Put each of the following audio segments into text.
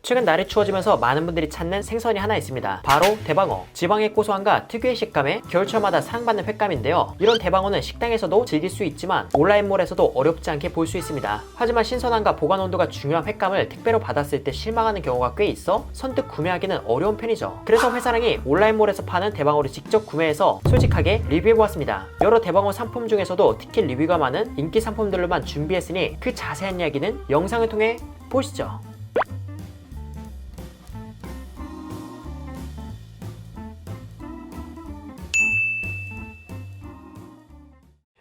최근 날이 추워지면서 많은 분들이 찾는 생선이 하나 있습니다. 바로 대방어. 지방의 고소함과 특유의 식감에 겨울철마다 사랑받는 횟감인데요. 이런 대방어는 식당에서도 즐길 수 있지만 온라인몰에서도 어렵지 않게 볼 수 있습니다. 하지만 신선함과 보관 온도가 중요한 횟감을 택배로 받았을 때 실망하는 경우가 꽤 있어 선뜻 구매하기는 어려운 편이죠. 그래서 회사랑이 온라인몰에서 파는 대방어를 직접 구매해서 솔직하게 리뷰해보았습니다. 여러 대방어 상품 중에서도 특히 리뷰가 많은 인기 상품들로만 준비했으니 그 자세한 이야기는 영상을 통해 보시죠.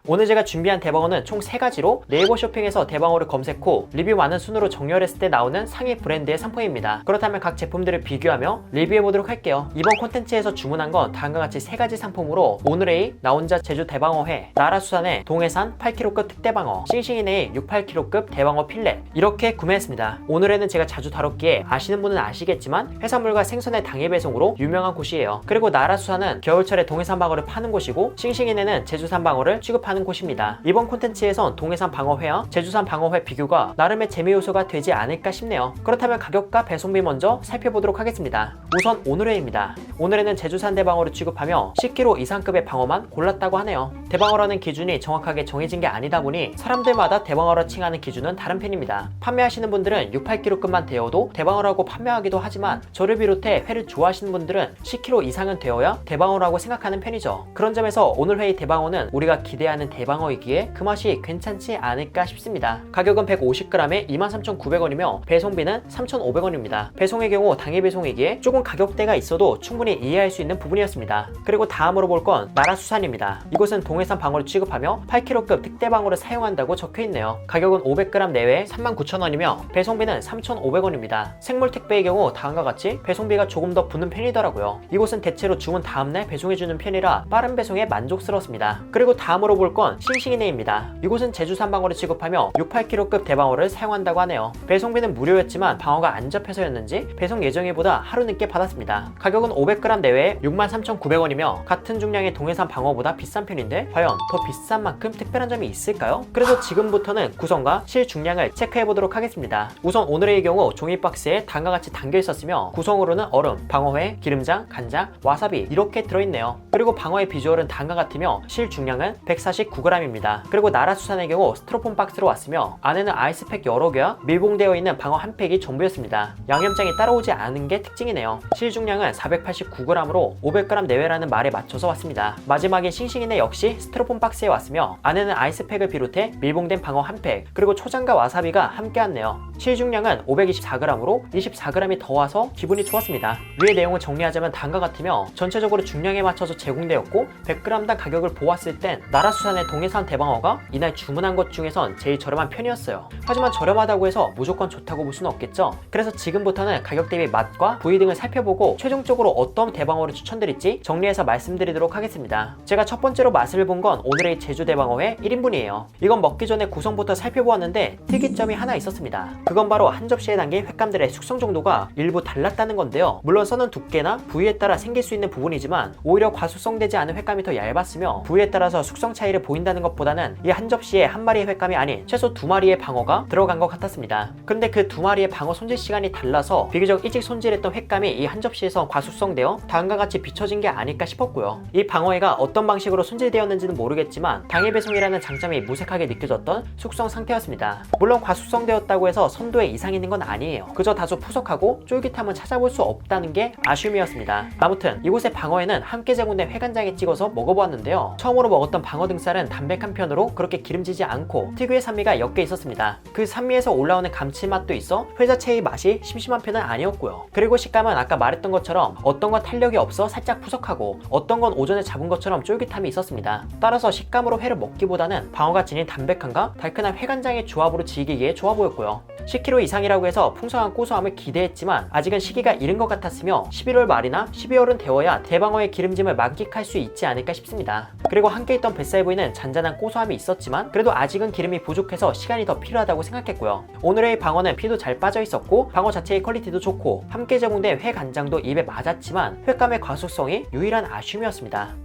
오늘 제가 준비한 대방어는 총 3가지로 네이버 쇼핑에서 대방어를 검색 후 리뷰 많은 순으로 정렬했을 때 나오는 상위 브랜드의 상품입니다. 그렇다면 각 제품들을 비교하며 리뷰해보도록 할게요. 이번 콘텐츠에서 주문한 건 다음과 같이 3가지 상품으로 오늘의 나 혼자 제주 대방어회, 나라수산의 동해산 8kg급 특대방어, 싱싱이네의 68kg급 대방어 필렛 이렇게 구매했습니다. 오늘에는 제가 자주 다뤘기에 아시는 분은 아시겠지만 해산물과 생선의 당일 배송으로 유명한 곳이에요. 그리고 나라수산은 겨울철에 동해산 방어를 파는 곳이고 싱싱이네는 제주산 방어를 취급하는 곳입니다. 이번 콘텐츠에선 동해산 방어회와 제주산 방어회 비교가 나름의 재미 요소가 되지 않을까 싶네요. 그렇다면 가격과 배송비 먼저 살펴보도록 하겠습니다. 우선 오늘회입니다. 오늘에는 제주산 대방어를 취급하며 10kg 이상급의 방어만 골랐다고 하네요. 대방어라는 기준이 정확하게 정해진 게 아니다 보니 사람들마다 대방어라 칭하는 기준은 다른 편입니다. 판매하시는 분들은 68kg급만 되어도 대방어라고 판매하기도 하지만 저를 비롯해 회를 좋아하시는 분들은 10kg 이상은 되어야 대방어라고 생각하는 편이죠. 그런 점에서 오늘 회의 대방어는 우리가 기대하는 대방어이기에 그 맛이 괜찮지 않을까 싶습니다. 가격은 150g에 23,900원이며 배송비는 3,500원입니다. 배송의 경우 당일 배송이기에 조금 가격대가 있어도 충분히 이해할 수 있는 부분이었습니다. 그리고 다음으로 볼 건 나라수산입니다. 이곳은 동해산 방어를 취급하며 8kg급 특대방어를 사용한다고 적혀있네요. 가격은 500g 내외 39,000원이며 배송비는 3,500원입니다. 생물 택배의 경우 다음과 같이 배송비가 조금 더 붙는 편이더라고요. 이곳은 대체로 주문 다음날 배송해주는 편이라 빠른 배송에 만족스럽습니다. 그리고 다음으로 볼 건 싱싱이네입니다. 이곳은 제주산 방어를 취급하며 68kg급 대방어를 사용한다고 하네요. 배송비는 무료였지만 방어가 안 잡혀서였는지 배송 예정일보다 하루 늦게 받았습니다. 가격은 500g 내외에 63,900원이며 같은 중량의 동해산 방어보다 비싼 편인데 과연 더 비싼 만큼 특별한 점이 있을까요? 그래서 지금부터는 구성과 실 중량을 체크해보도록 하겠습니다. 우선 오늘의 경우 종이 박스에 다음과 같이 담겨 있었으며 구성으로는 얼음, 방어회, 기름장, 간장, 와사비 이렇게 들어있네요. 그리고 방어의 비주얼은 다음과 같으며 실 중량은 149g입니다. 그리고 나라수산의 경우 스티로폼 박스로 왔으며 안에는 아이스팩 여러 개와 밀봉되어 있는 방어 한 팩이 전부였습니다. 양념장이 따라오지 않은 게 특징이네요. 실 중량은 489g으로 500g 내외라는 말에 맞춰서 왔습니다. 마지막인 싱싱이네 역시 스티로폼 박스에 왔으며 안에는 아이스팩을 비롯해 밀봉된 방어 한 팩, 그리고 초장과 와사비가 함께 왔네요. 실 중량은 524g으로 24g이 더 와서 기분이 좋았습니다. 위의 내용을 정리하자면 다음과 같으며 전체적으로 중량에 맞춰서 제공되었고 100g당 가격을 보았을 땐 나라수산의 동해산 대방어가 이날 주문한 것 중에선 제일 저렴한 편이었어요. 하지만 저렴하다고 해서 무조건 좋다고 볼 수는 없겠죠. 그래서 지금부터는 가격 대비 맛과 부위 등을 살펴보고 최종적으로 어떤 대방어를 추천드릴지 정리해서 말씀드리도록 하겠습니다. 제가 첫 번째로 맛을 본 건 오늘의 제주 대방어회 1인분이에요. 이건 먹기 전에 구성부터 살펴보았는데 특이점이 하나 있었습니다. 그건 바로 한 접시에 담긴 횟감들의 숙성 정도가 일부 달랐다는 건데요. 물론 써는 두께나 부위에 따라 생길 수 있는 부분이지만 오히려 과숙성되지 않은 횟감이 더 얇았으며 부위에 따라서 숙성 차이를 보인다는 것보다는 이 한 접시에 한 마리의 횟감이 아닌 최소 2마리의 방어가 들어간 것 같았습니다. 근데 그 2마리의 방어 손질 시간이 달라서 비교적 일찍 손질했던 횟감이 이 한 접시에서 과숙성되어 다음과 같이 비춰진 게 아닐까 싶었고요. 이 방어회가 어떤 방식으로 손질되었는지는 모르겠지만 당일 배송이라는 장점이 무색하게 느껴졌던 숙성 상태였습니다. 물론 과숙성되었다고 해서 선도에 이상이 있는 건 아니에요. 그저 다소 푸석하고 쫄깃함은 찾아볼 수 없다는 게 아쉬움이었습니다. 아무튼 이곳의 방어회는 함께 제공된 회간장에 찍어서 먹어보았는데요. 처음으로 먹었던 방어 등살은 담백한 편으로 그렇게 기름지지 않고 특유의 산미가 옅게 있었습니다. 그 산미에서 올라오는 감칠맛도 있어 회 자체의 맛이 심심한 편은 아니었고요. 그리고 식감은 아까 말했던 것처럼 어떤 건 탄력이 없어 살짝 푸석하고 어떤 건 오전에 잡은 것처럼 쫄깃함이 있었습니다. 따라서 식감으로 회를 먹기보다는 방어가 지닌 담백함과 달큰한 회간장의 조합으로 즐기기에 좋아 보였고요. 10kg 이상이라고 해서 풍성한 고소함을 기대했지만 아직은 시기가 이른 것 같았으며 11월 말이나 12월은 되어야 대방어의 기름짐을 만끽할 수 있지 않을까 싶습니다. 그리고 함께 있던 뱃살 부위는 잔잔한 고소함이 있었지만 그래도 아직은 기름이 부족해서 시간이 더 필요하다고 생각했고요. 오늘의 방어는 피도 잘 빠져 있었고 방어 자체의 퀄리티도 좋고 함께 제공된 회 간장도 입에 맞았지만 횟감의 과숙성이 유일한 아쉬움이었습니다.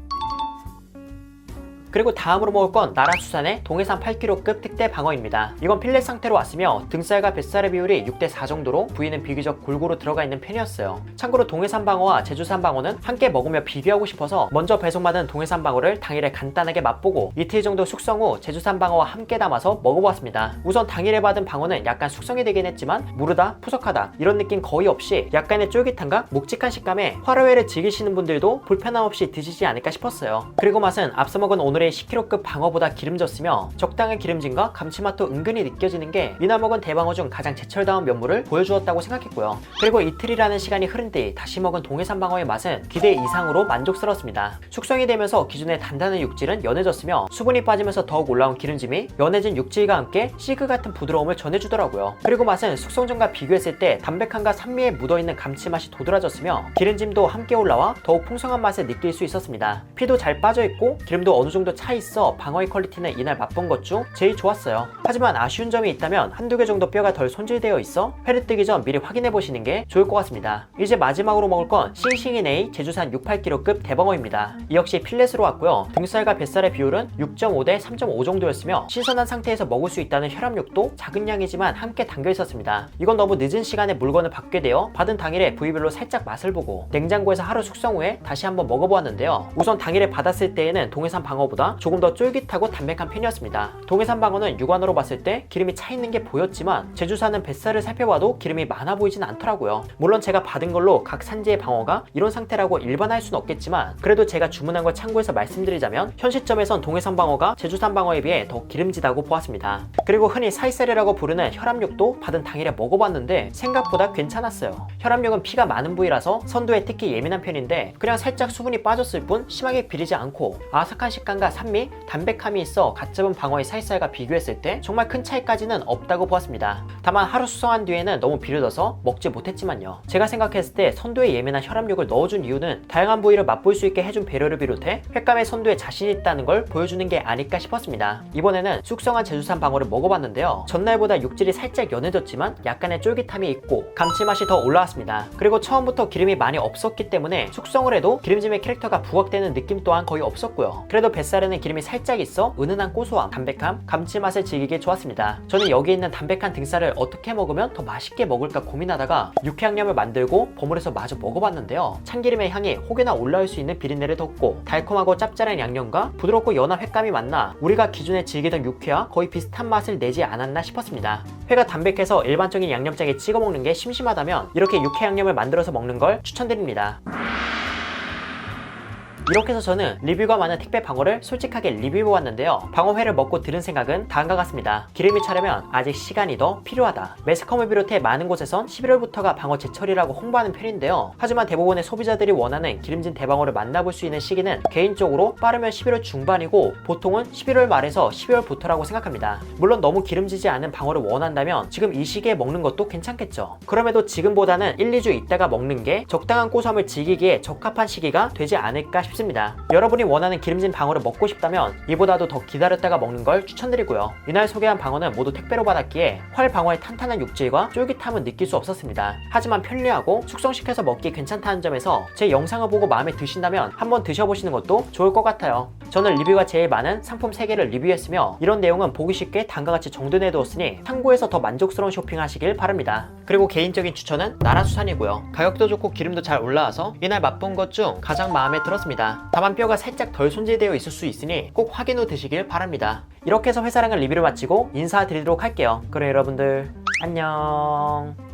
그리고 다음으로 먹을 건 나라수산의 동해산 8kg급 특대 방어입니다. 이건 필렛 상태로 왔으며 등살과 뱃살의 비율이 6대4 정도로 부위는 비교적 골고루 들어가 있는 편이었어요. 참고로 동해산 방어와 제주산 방어는 함께 먹으며 비교하고 싶어서 먼저 배송받은 동해산 방어를 당일에 간단하게 맛보고 이틀 정도 숙성 후 제주산 방어와 함께 담아서 먹어보았습니다. 우선 당일에 받은 방어는 약간 숙성이 되긴 했지만 무르다, 푸석하다 이런 느낌 거의 없이 약간의 쫄깃함과 묵직한 식감에 화로회를 즐기시는 분들도 불편함 없이 드시지 않을까 싶었어요. 그리고 맛은 앞서 먹은 오늘의 10kg급 방어보다 기름졌으며 적당한 기름짐과 감칠맛도 은근히 느껴지는 게 이날 먹은 대방어 중 가장 제철다운 면모를 보여주었다고 생각했고요. 그리고 이틀이라는 시간이 흐른 뒤 다시 먹은 동해산 방어의 맛은 기대 이상으로 만족스러웠습니다. 숙성이 되면서 기존의 단단한 육질은 연해졌으며 수분이 빠지면서 더욱 올라온 기름짐이 연해진 육질과 함께 시그 같은 부드러움을 전해주더라고요. 그리고 맛은 숙성 전과 비교했을 때 담백함과 산미에 묻어있는 감칠맛이 도드라졌으며 기름짐도 함께 올라와 더욱 풍성한 맛을 느낄 수 있었습니다. 피도 잘 빠져있고 기름도 어느 정도 차 있어 방어의 퀄리티는 이날 맛본 것 중 제일 좋았어요. 하지만 아쉬운 점이 있다면 한두 개 정도 뼈가 덜 손질되어 있어 회를 뜨기 전 미리 확인해 보시는 게 좋을 것 같습니다. 이제 마지막으로 먹을 건 싱싱이네이 제주산 68kg급 대방어입니다. 이 역시 필렛으로 왔고요. 등살과 뱃살의 비율은 6.5대 3.5 정도였으며 신선한 상태에서 먹을 수 있다는 혈압육도 작은 양이지만 함께 담겨 있었습니다. 이건 너무 늦은 시간에 물건을 받게 되어 받은 당일에 부위별로 살짝 맛을 보고 냉장고에서 하루 숙성 후에 다시 한번 먹어보았는데요. 우선 당일에 받았을 때에는 동해산 방어보다 조금 더 쫄깃하고 담백한 편이었습니다. 동해산 방어는 육안으로 봤을 때 기름이 차 있는 게 보였지만 제주산은 뱃살을 살펴봐도 기름이 많아 보이진 않더라고요. 물론 제가 받은 걸로 각 산지의 방어가 이런 상태라고 일반화할 수는 없겠지만 그래도 제가 주문한 걸 참고해서 말씀드리자면 현 시점에선 동해산 방어가 제주산 방어에 비해 더 기름지다고 보았습니다. 그리고 흔히 사이셀이라고 부르는 혈압육도 받은 당일에 먹어봤는데 생각보다 괜찮았어요. 혈압육은 피가 많은 부위라서 선도에 특히 예민한 편인데 그냥 살짝 수분이 빠졌을 뿐 심하게 비리지 않고 아삭한 식감과 산미, 담백함이 있어 갓 잡은 방어의 사이살과 비교했을 때 정말 큰 차이까지는 없다고 보았습니다. 다만 하루 수성한 뒤에는 너무 비려져서 먹지 못했지만요. 제가 생각했을 때 선도에 예민한 혈압육을 넣어준 이유는 다양한 부위를 맛볼 수 있게 해준 배려를 비롯해 횟감의 선도에 자신이 있다는 걸 보여주는 게 아닐까 싶었습니다. 이번에는 숙성한 제주산 방어를 먹어봤는데요. 전날보다 육질이 살짝 연해졌지만 약간의 쫄깃함이 있고 감칠맛이 더 올라왔습니다. 그리고 처음부터 기름이 많이 없었기 때문에 숙성을 해도 기름짐의 캐릭터가 부각되는 느낌 또한 거의 없었고요. 그래도 뱃살에는 기름이 살짝 있어 은은한 고소함, 담백함, 감칠맛을 즐기기 좋았습니다. 저는 여기 있는 담백한 등살을 어떻게 먹으면 더 맛있게 먹을까 고민하다가 육회 양념을 만들고 버무려서 마저 먹어봤는데요. 참기름의 향이 혹여나 올라올 수 있는 비린내를 덮고 달콤하고 짭짤한 양념과 부드럽고 연한 횟감이 만나 우리가 기존에 즐기던 육회와 거의 비슷한 맛을 내지 않았나 싶었습니다. 회가 담백해서 일반적인 양념장에 찍어 먹는 게 심심하다면 이렇게 육회 양념을 만들어서 먹는 걸 추천드립니다. 이렇게 해서 저는 리뷰가 많은 택배 방어를 솔직하게 리뷰해보았는데요. 방어회를 먹고 들은 생각은 다음과 같습니다. 기름이 차려면 아직 시간이 더 필요하다. 매스컴을 비롯해 많은 곳에선 11월부터가 방어 제철이라고 홍보하는 편인데요. 하지만 대부분의 소비자들이 원하는 기름진 대방어를 만나볼 수 있는 시기는 개인적으로 빠르면 11월 중반이고 보통은 11월 말에서 12월부터라고 생각합니다. 물론 너무 기름지지 않은 방어를 원한다면 지금 이 시기에 먹는 것도 괜찮겠죠. 그럼에도 지금보다는 1, 2주 있다가 먹는 게 적당한 고소함을 즐기기에 적합한 시기가 되지 않을까 싶습니다. 여러분이 원하는 기름진 방어를 먹고 싶다면 이보다도 더 기다렸다가 먹는 걸 추천드리고요. 이날 소개한 방어는 모두 택배로 받았기에 활 방어의 탄탄한 육질과 쫄깃함은 느낄 수 없었습니다. 하지만 편리하고 숙성시켜서 먹기 괜찮다는 점에서 제 영상을 보고 마음에 드신다면 한번 드셔보시는 것도 좋을 것 같아요. 저는 리뷰가 제일 많은 상품 3개를 리뷰했으며 이런 내용은 보기 쉽게 다음과 같이 정돈해두었으니 참고해서 더 만족스러운 쇼핑하시길 바랍니다. 그리고 개인적인 추천은 나라수산이고요. 가격도 좋고 기름도 잘 올라와서 이날 맛본 것 중 가장 마음에 들었습니다. 다만 뼈가 살짝 덜 손질되어 있을 수 있으니 꼭 확인 후 드시길 바랍니다. 이렇게 해서 회사랑을 리뷰를 마치고 인사드리도록 할게요. 그럼 여러분들 안녕.